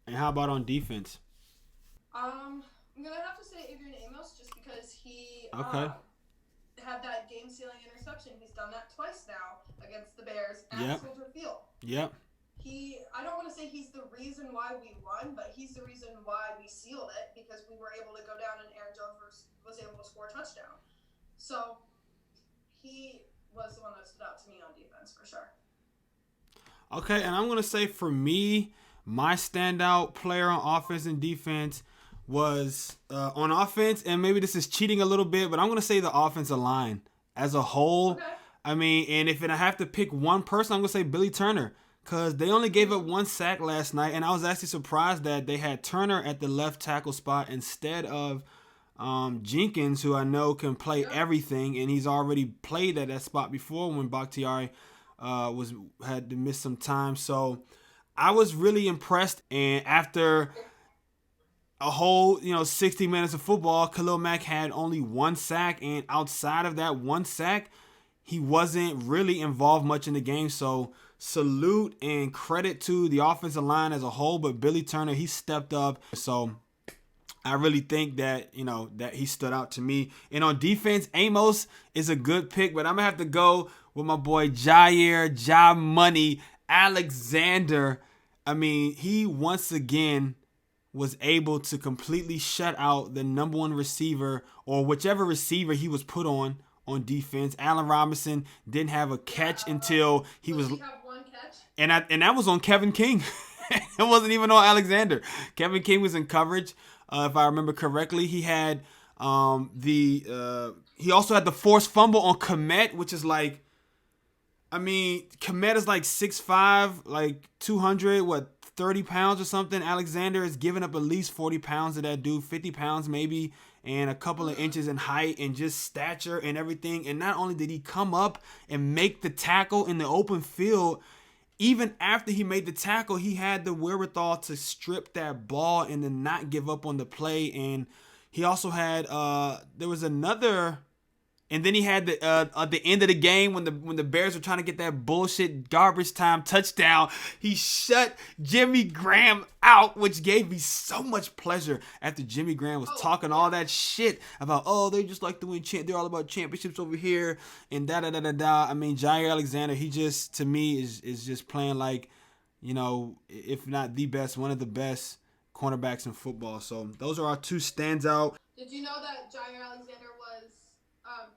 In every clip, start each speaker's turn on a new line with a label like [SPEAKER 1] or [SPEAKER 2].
[SPEAKER 1] And how about on defense?
[SPEAKER 2] I'm gonna have to say Adrian Amos just because he
[SPEAKER 1] Okay.
[SPEAKER 2] had that game-sealing interception. He's done that twice now against the Bears at
[SPEAKER 1] Yep.
[SPEAKER 2] Soldier Field.
[SPEAKER 1] Yep.
[SPEAKER 2] I don't want to say he's the reason why we won, but he's the reason why we sealed it because we were able to go down and Aaron Jones was able to score a touchdown. So he was the one that stood out to me on defense for sure.
[SPEAKER 1] Okay, and I'm gonna say for me, my standout player on offense and defense was on offense, and maybe this is cheating a little bit, but I'm gonna say the offensive line as a whole.
[SPEAKER 2] Okay.
[SPEAKER 1] I mean, and if I have to pick one person, I'm gonna say Billy Turner. Because they only gave up one sack last night, and I was actually surprised that they had Turner at the left tackle spot instead of Jenkins, who I know can play everything, and he's already played at that spot before when Bakhtiari had to miss some time. So I was really impressed, and after a whole 60 minutes of football, Khalil Mack had only one sack, and outside of that one sack, he wasn't really involved much in the game. So salute and credit to the offensive line as a whole, but Billy Turner, he stepped up. So I really think that, that he stood out to me. And on defense, Amos is a good pick, but I'm going to have to go with my boy Ja Money Alexander. I mean, he once again was able to completely shut out the number one receiver or whichever receiver he was put on defense. Allen Robinson didn't have a catch until he was.
[SPEAKER 2] He have one catch?
[SPEAKER 1] And that was on Kevin King. It wasn't even on Alexander. Kevin King was in coverage, if I remember correctly. He had he also had the forced fumble on Komet, which is like, I mean, Komet is like 6'5", like 200, 30 pounds or something. Alexander is giving up at least 40 pounds to that dude, 50 pounds maybe, and a couple of inches in height and just stature and everything. And not only did he come up and make the tackle in the open field, even after he made the tackle, he had the wherewithal to strip that ball and then not give up on the play. And he also had there was another. And then he had at the end of the game when the Bears were trying to get that bullshit garbage time touchdown, he shut Jimmy Graham out, which gave me so much pleasure after Jimmy Graham was talking all that shit about, they just like to win they're all about championships over here and da. I mean, Jair Alexander, he just to me is just playing like, if not the best, one of the best cornerbacks in football. So those are our two standout.
[SPEAKER 2] Did you know that Jair Alexander was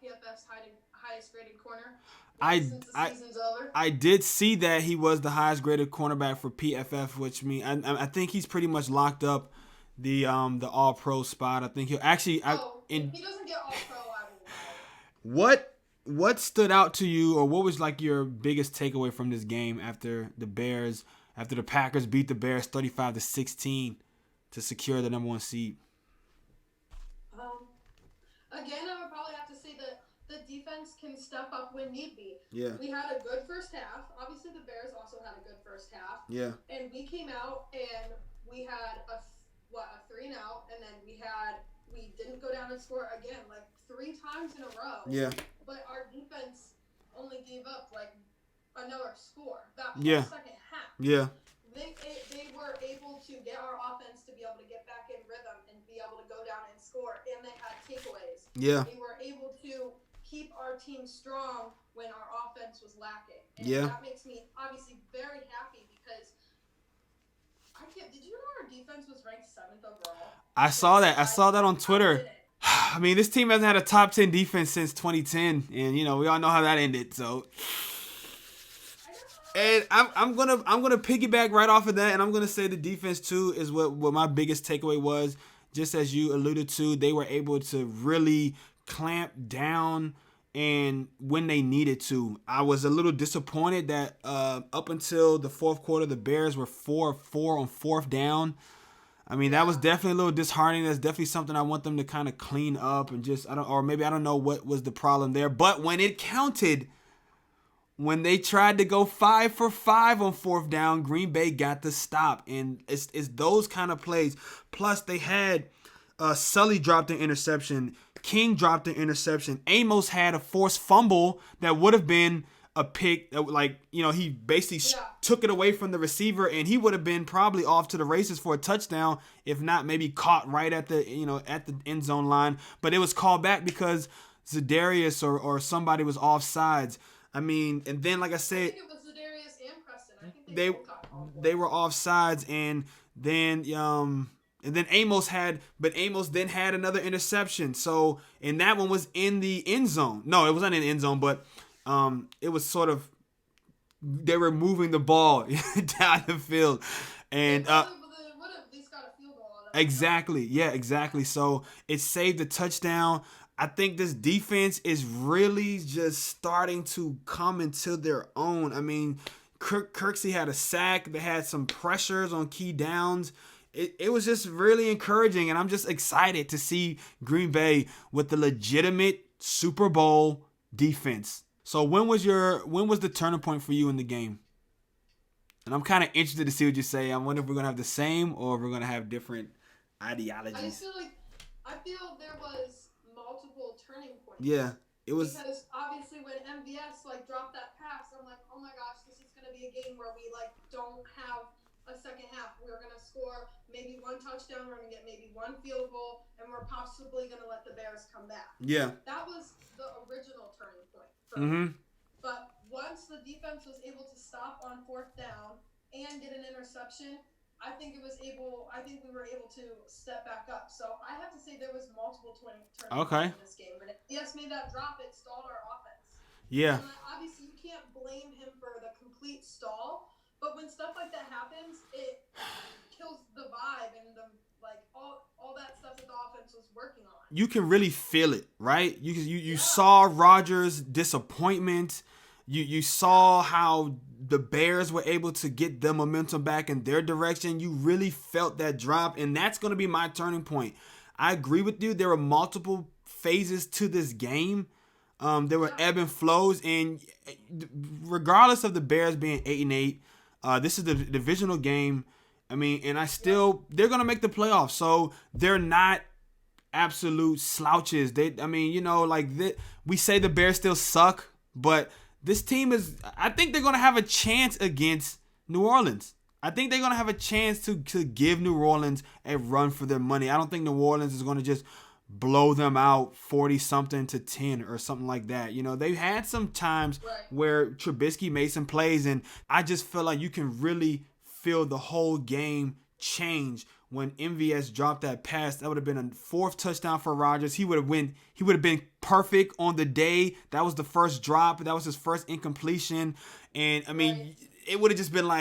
[SPEAKER 2] PFF's highest graded corner since the season's over?
[SPEAKER 1] I did see that he was the highest graded cornerback for PFF, which means I think he's pretty much locked up the All Pro spot. I think he'll actually.
[SPEAKER 2] If he doesn't get All Pro, I will know.
[SPEAKER 1] What stood out to you, or what was like your biggest takeaway from this game after the Packers beat the Bears 35-16 to secure the number one seed?
[SPEAKER 2] Again, I would probably have to say that the defense can step up when need be.
[SPEAKER 1] Yeah.
[SPEAKER 2] We had a good first half. Obviously, the Bears also had a good first half.
[SPEAKER 1] Yeah.
[SPEAKER 2] And we came out and we had a 3-and-out, and then we didn't go down and score again, like 3 times in a row.
[SPEAKER 1] Yeah.
[SPEAKER 2] But our defense only gave up like another score that whole second half.
[SPEAKER 1] Yeah.
[SPEAKER 2] They were able to get our offense to be able to get back in rhythm and be able to go down and score, and they had takeaways.
[SPEAKER 1] Yeah.
[SPEAKER 2] They were able to keep our team strong when our offense was lacking. And that makes me obviously very happy because did you know our defense was ranked 7th overall?
[SPEAKER 1] I saw that. I saw that on Twitter. I mean, this team hasn't had a top 10 defense since 2010, and we all know how that ended. So. And I'm gonna piggyback right off of that, and I'm gonna say the defense too is what my biggest takeaway was. Just as you alluded to, they were able to really clamp down and when they needed to. I was a little disappointed that up until the fourth quarter, the Bears were 4 of 4 on fourth down. I mean, that was definitely a little disheartening. That's definitely something I want them to kind of clean up and maybe I don't know what was the problem there. But when it counted, when they tried to go 5 for 5 on fourth down, Green Bay got the stop. And it's those kind of plays. Plus, they had Sully dropped an interception. King dropped an interception. Amos had a forced fumble that would have been a pick, like, he basically
[SPEAKER 2] Yeah.
[SPEAKER 1] took it away from the receiver, and he would have been probably off to the races for a touchdown, if not maybe caught right at the at the end zone line. But it was called back because Zadarius or somebody was offsides. I mean, and then like I
[SPEAKER 2] I
[SPEAKER 1] said,
[SPEAKER 2] think it was Zadarius and Preston. I think they
[SPEAKER 1] they
[SPEAKER 2] both got called for
[SPEAKER 1] they
[SPEAKER 2] it.
[SPEAKER 1] were offsides, and then Amos then had another interception. So, and that one was in the end zone. No, it wasn't in the end zone, but it was sort of, they were moving the ball down the field,
[SPEAKER 2] They
[SPEAKER 1] and
[SPEAKER 2] probably would have at least got a field goal on it.
[SPEAKER 1] exactly, yeah, exactly. So it saved the touchdown. I think this defense is really just starting to come into their own. I mean, Kirksey had a sack. They had some pressures on key downs. It was just really encouraging, and I'm just excited to see Green Bay with the legitimate Super Bowl defense. So when was the turning point for you in the game? And I'm kind of interested to see what you say. I wonder if we're gonna have the same or if we're gonna have different
[SPEAKER 2] I just
[SPEAKER 1] ideologies.
[SPEAKER 2] feel there was multiple turning points.
[SPEAKER 1] Yeah, it was.
[SPEAKER 2] Because obviously when MVS dropped that pass, I'm like, oh my gosh, this is gonna be a game where we don't have a second half. We're gonna score maybe one touchdown, we're gonna get maybe one field goal, and we're possibly gonna let the Bears come back.
[SPEAKER 1] Yeah.
[SPEAKER 2] That was the original turning point for
[SPEAKER 1] Mm-hmm.
[SPEAKER 2] me. But once the defense was able to stop on fourth down and get an interception, I think we were able to step back up. So I have to say there was multiple turning points in this game. When MVS made that drop, it stalled our offense.
[SPEAKER 1] Yeah.
[SPEAKER 2] And obviously, you can't blame him for the complete stall. But when stuff like that happens, it kills the vibe and all that stuff that the offense was working on.
[SPEAKER 1] You can really feel it, right? You saw Rodgers' disappointment. You saw how the Bears were able to get the momentum back in their direction. You really felt that drop, and that's going to be my turning point. I agree with you. There were multiple phases to this game. There were ebb and flows, and regardless of the Bears being 8-8, this is the divisional game. I mean, and they're gonna make the playoffs, so they're not absolute slouches. We say the Bears still suck, but this team is. I think they're gonna have a chance against New Orleans. I think they're gonna have a chance to give New Orleans a run for their money. I don't think New Orleans is gonna just blow them out 40-something to 10 or something like that. They've had some times where Trubisky made some plays, and I just feel like you can really feel the whole game change when MVS dropped that pass. That would have been a fourth touchdown for Rodgers. He would have been perfect on the day. That was the first drop. That was his first incompletion. And I mean, it would have just been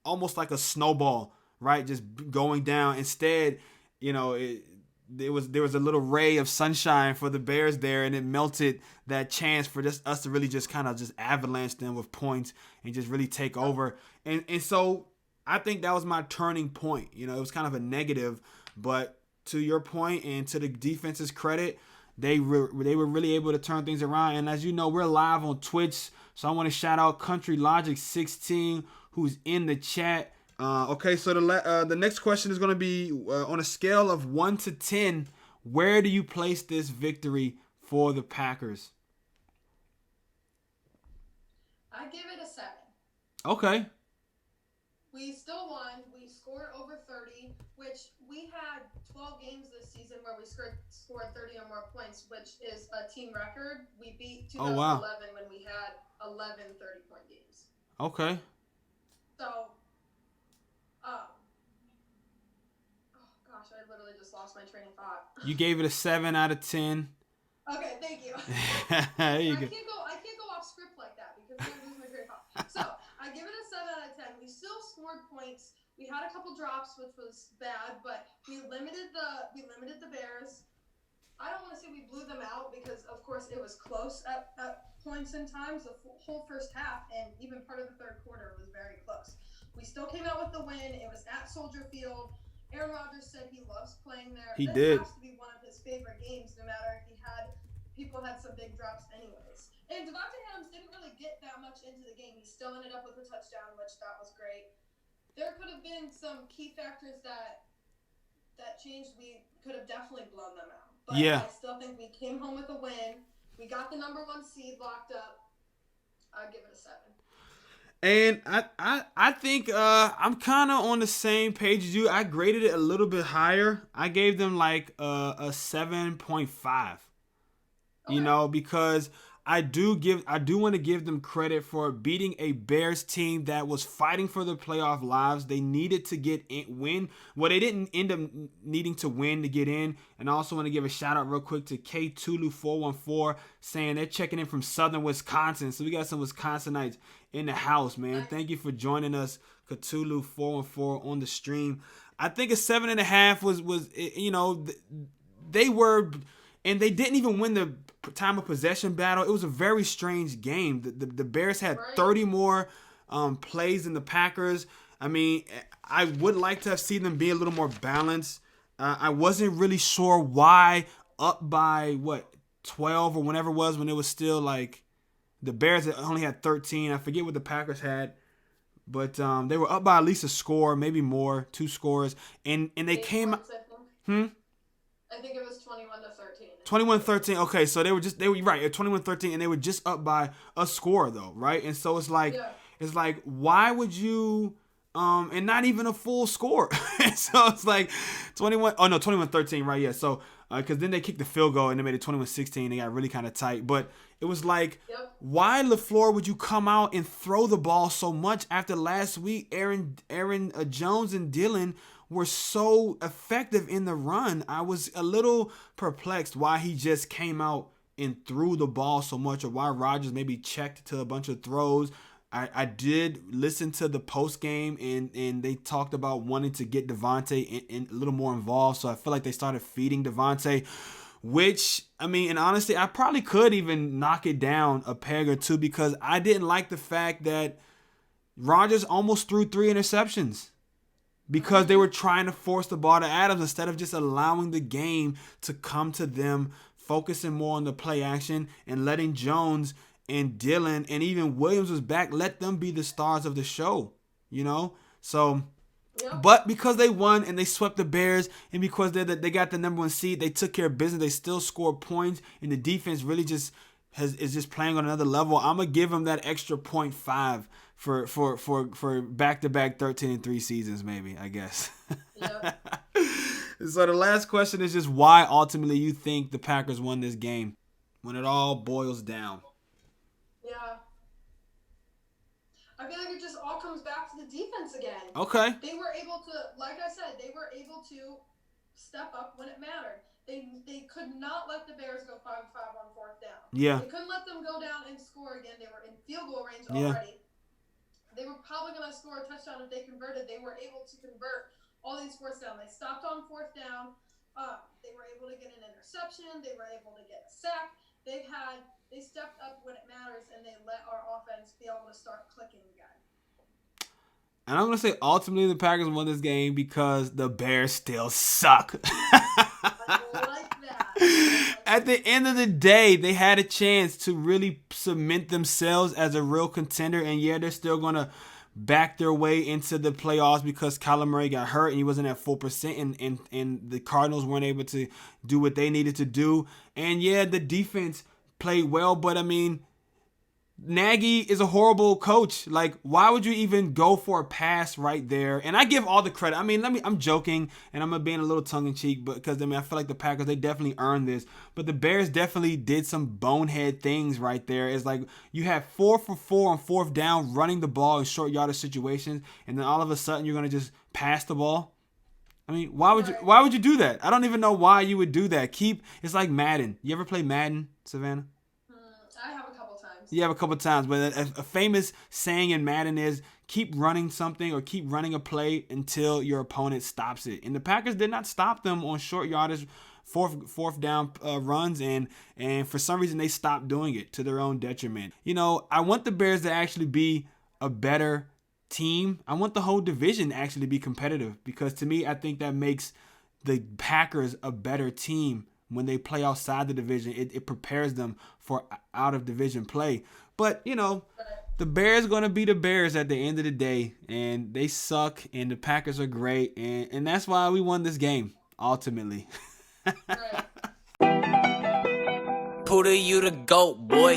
[SPEAKER 1] almost like a snowball, right? Just going down. Instead, there was a little ray of sunshine for the Bears there, and it melted that chance for just us to really just kind of just avalanche them with points and just really take over. And so I think that was my turning point. It was kind of a negative, but to your point and to the defense's credit, they were really able to turn things around. And as you know, we're live on Twitch, so I want to shout out Country Logic 16 who's in the chat. Okay, so the next question is going to be on a scale of 1 to 10, where do you place this victory for the Packers?
[SPEAKER 2] I give it a 7.
[SPEAKER 1] Okay.
[SPEAKER 2] We still won. We scored over 30, which we had 12 games this season where we scored 30 or more points, which is a team record. We beat 2011 when we had 11 30-point games.
[SPEAKER 1] Okay.
[SPEAKER 2] So, I literally just lost my train of thought.
[SPEAKER 1] You gave it a 7 out of 10.
[SPEAKER 2] Okay, thank you.
[SPEAKER 1] There you go.
[SPEAKER 2] I can't go off script like that because I'm going to lose my train of thought. So, I give it a 7 out of 10. We still scored points. We had a couple drops, which was bad, but we limited the Bears. I don't want to say we blew them out because, of course, it was close at points in times. The whole first half and even part of the third quarter was very close. We still came out with the win. It was at Soldier Field. Aaron Rodgers said he loves playing there.
[SPEAKER 1] He
[SPEAKER 2] This
[SPEAKER 1] did.
[SPEAKER 2] has to be one of his favorite games, no matter if people had some big drops anyways. And Devontae Adams didn't really get that much into the game. He still ended up with a touchdown, which that was great. There could have been some key factors that changed. We could have definitely blown them out. But I still think we came home with a win. We got the number 1 seed locked up. I'd give it a 7.
[SPEAKER 1] And I think I'm kind of on the same page as you. I graded it a little bit higher. I gave them like a 7.5. You
[SPEAKER 2] Okay.
[SPEAKER 1] know, because I do want to give them credit for beating a Bears team that was fighting for their playoff lives. They needed to win. Well, they didn't end up needing to win to get in. And I also want to give a shout out real quick to K Tulu414 saying they're checking in from Southern Wisconsin. So we got some Wisconsinites in the house, man. Thank you for joining us, Cthulhu414 on the stream. I think a 7.5 was you know, they were, and they didn't even win the time of possession battle. It was a very strange game. The Bears had 30 more plays than the Packers. I mean, I would like to have seen them be a little more balanced. I wasn't really sure why up by 12 or whenever it was, when it was still like the Bears only had 13. I forget what the Packers had. But they were up by at least a score, maybe more, 2 scores. And they came out.
[SPEAKER 2] I think it was 21-13.
[SPEAKER 1] 21-13. Okay, so they were right at 21-13, and they were just up by a score though, right? And so it's like why would you and not even a full score. So it's like 21-13, right? Yeah. So because then they kicked the field goal and they made it 21-16. They got really kind of tight, but it was like, why LaFleur would you come out and throw the ball so much after last week? Aaron Jones and Dillon were so effective in the run. I was a little perplexed why he just came out and threw the ball so much, or why Rodgers maybe checked to a bunch of throws. I did listen to the post game, and they talked about wanting to get Devontae in a little more involved. So I feel like they started feeding Devontae, which, I mean, and honestly, I probably could even knock it down a peg or two, because I didn't like the fact that Rodgers almost threw 3 interceptions because they were trying to force the ball to Adams instead of just allowing the game to come to them, focusing more on the play action and letting Jones and Dillon and even Williams was back, let them be the stars of the show, you know? So, but because they won and they swept the Bears, and because they got the number 1 seed, they took care of business. They still scored points, and the defense really just is just playing on another level. I'm gonna give them that extra 0.5 for back-to-back 13-3 seasons, maybe, I guess. So the last question is just why ultimately you think the Packers won this game when it all boils down.
[SPEAKER 2] Yeah. I feel like it just all comes back to the defense again.
[SPEAKER 1] Okay.
[SPEAKER 2] They were able to, like I said, they were able to step up when it mattered. They could not let the Bears go 5-5 on 4th down.
[SPEAKER 1] Yeah.
[SPEAKER 2] They couldn't let them go down and score again. They were in field goal range already. They were probably going to score a touchdown if they converted. They were able to convert all these 4th down. They stopped on 4th down. They were able to get an interception. They were able to get a sack. They stepped up when it matters, and they let our offense be able to start clicking again.
[SPEAKER 1] And I'm going to say ultimately the Packers won this game because the Bears still suck.
[SPEAKER 2] I like that.
[SPEAKER 1] At the end of the day, they had a chance to really cement themselves as a real contender. And yeah, they're still going to back their way into the playoffs because Kyler Murray got hurt and he wasn't at full percent, and the Cardinals weren't able to do what they needed to do. And yeah, the defense played well, but I mean, Nagy is a horrible coach. Like, why would you even go for a pass right there? And I give all the credit. I mean, I'm joking, and I'm being a little tongue-in-cheek, but because, I mean, I feel like the Packers, they definitely earned this. But the Bears definitely did some bonehead things right there. It's like you have 4 for 4 on 4th down, running the ball in short yardage situations, and then all of a sudden you're going to just pass the ball. I mean, why would you do that? I don't even know why you would do that. It's like Madden. You ever play Madden, Savannah?
[SPEAKER 2] I have a couple times.
[SPEAKER 1] You have a couple times, but a famous saying in Madden is keep running something or keep running a play until your opponent stops it. And the Packers did not stop them on short yardage, fourth down runs, and for some reason they stopped doing it to their own detriment. You know, I want the Bears to actually be a better team. I want the whole division to actually be competitive, because to me, I think that makes the Packers a better team. When they play outside the division, it prepares them for out-of-division play. But, you know, the Bears going to be the Bears at the end of the day. And they suck, and the Packers are great. And that's why we won this game, ultimately.
[SPEAKER 3] Puda, you the GOAT, boy.